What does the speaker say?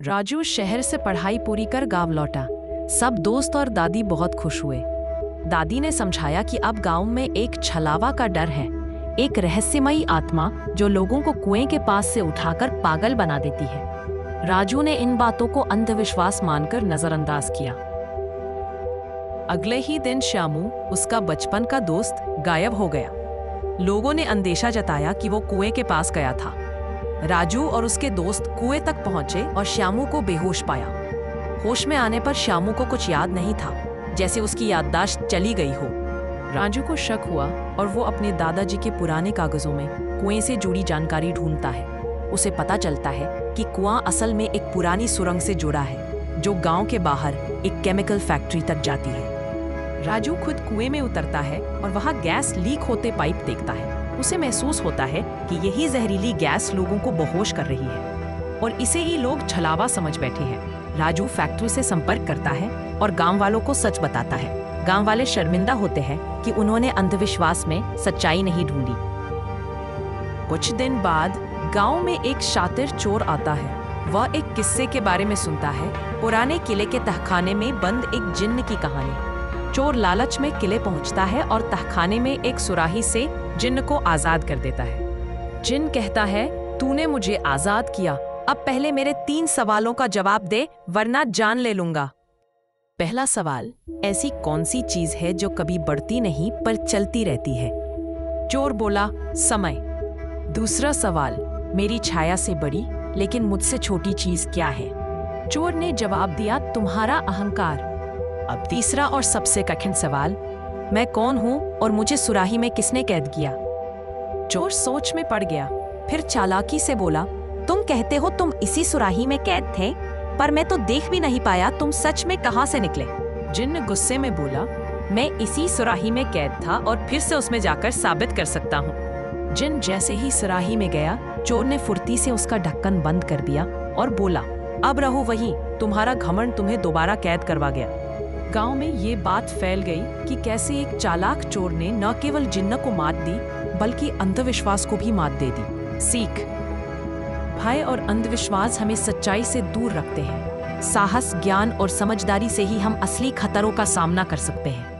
राजू शहर से पढ़ाई पूरी कर गांव लौटा। सब दोस्त और दादी बहुत खुश हुए। दादी ने समझाया कि अब गांव में एक छलावा का डर है, एक रहस्यमयी आत्मा जो लोगों को कुएं के पास से उठाकर पागल बना देती है। राजू ने इन बातों को अंधविश्वास मानकर नजरअंदाज किया। अगले ही दिन श्यामू, उसका बचपन का दोस्त, गायब हो गया। लोगों ने अंदेशा जताया कि वो कुएं के पास गया था। राजू और उसके दोस्त कुएं तक पहुंचे और श्यामू को बेहोश पाया। होश में आने पर श्यामू को कुछ याद नहीं था, जैसे उसकी याददाश्त चली गई हो। राजू को शक हुआ और वो अपने दादाजी के पुराने कागजों में कुएं से जुड़ी जानकारी ढूंढता है। उसे पता चलता है कि कुआं असल में एक पुरानी सुरंग से जुड़ा है, जो गांव के बाहर एक केमिकल फैक्ट्री तक जाती है। राजू खुद कुएं में उतरता है और वहां गैस लीक होते पाइप देखता है। उसे महसूस होता है कि यही जहरीली गैस लोगों को बेहोश कर रही है और इसे ही लोग छलावा समझ बैठे हैं। राजू फैक्ट्री से संपर्क करता है और गांव वालों को सच बताता है। गांव वाले शर्मिंदा होते हैं कि उन्होंने अंधविश्वास में सच्चाई नहीं ढूंढी। कुछ दिन बाद गांव में एक शातिर चोर आता है। वह एक किस्से के बारे में सुनता है, पुराने किले के तहखाने में बंद एक जिन्न की कहानी। चोर लालच में किले पहुंचता है और तहखाने में एक सुराही से जिन्न को आजाद कर देता है। जिन्न कहता है, तूने मुझे आजाद किया, अब पहले मेरे 3 सवालों का जवाब दे, वरना जान ले लूंगा। पहला सवाल, ऐसी कौन सी चीज है जो कभी बढ़ती नहीं पर चलती रहती है? चोर बोला, समय। दूसरा सवाल, मेरी छाया से बड़ी लेकिन मुझसे छोटी चीज क्या है? चोर ने जवाब दिया, तुम्हारा अहंकार। अब तीसरा और सबसे कठिन सवाल, मैं कौन हूं और मुझे सुराही में किसने कैद किया? चोर सोच में पड़ गया, फिर चालाकी से बोला, तुम कहते हो तुम इसी सुराही में कैद थे, पर मैं तो देख भी नहीं पाया तुम सच में कहां से निकले। जिन्न गुस्से में बोला, मैं इसी सुराही में कैद था और फिर से उसमें जाकर साबित कर सकता हूँ। जिन्न जैसे ही सुराही में गया, चोर ने फुर्ती से उसका ढक्कन बंद कर दिया और बोला, अब रहो वहीं, तुम्हारा घमंड तुम्हें दोबारा कैद करवा गया। गांव में ये बात फैल गई कि कैसे एक चालाक चोर ने न केवल जिन्न को मात दी, बल्कि अंधविश्वास को भी मात दे दी। सीख, भय और अंधविश्वास हमें सच्चाई से दूर रखते हैं। साहस, ज्ञान और समझदारी से ही हम असली खतरों का सामना कर सकते हैं।